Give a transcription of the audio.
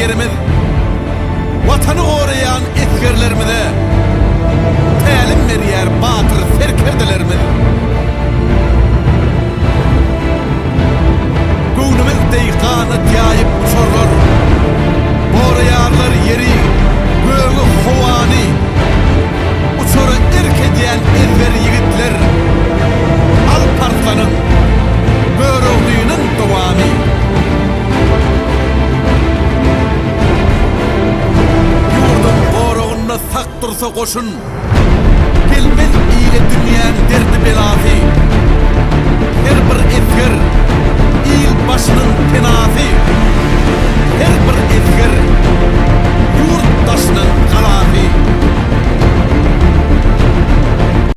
yerimiz, vatanı koruyan etkerlerimize tälim berýär batyr serkerdelerimiz. Göwnümizdey kanat ýaýyp uçarlar, boraýarlar yeri, göğü howany, uçary erkediýän ezber ýigitler, Alparslanın böreğlüğünün dowamy. Yurdun boğrağına sak dursa koşun,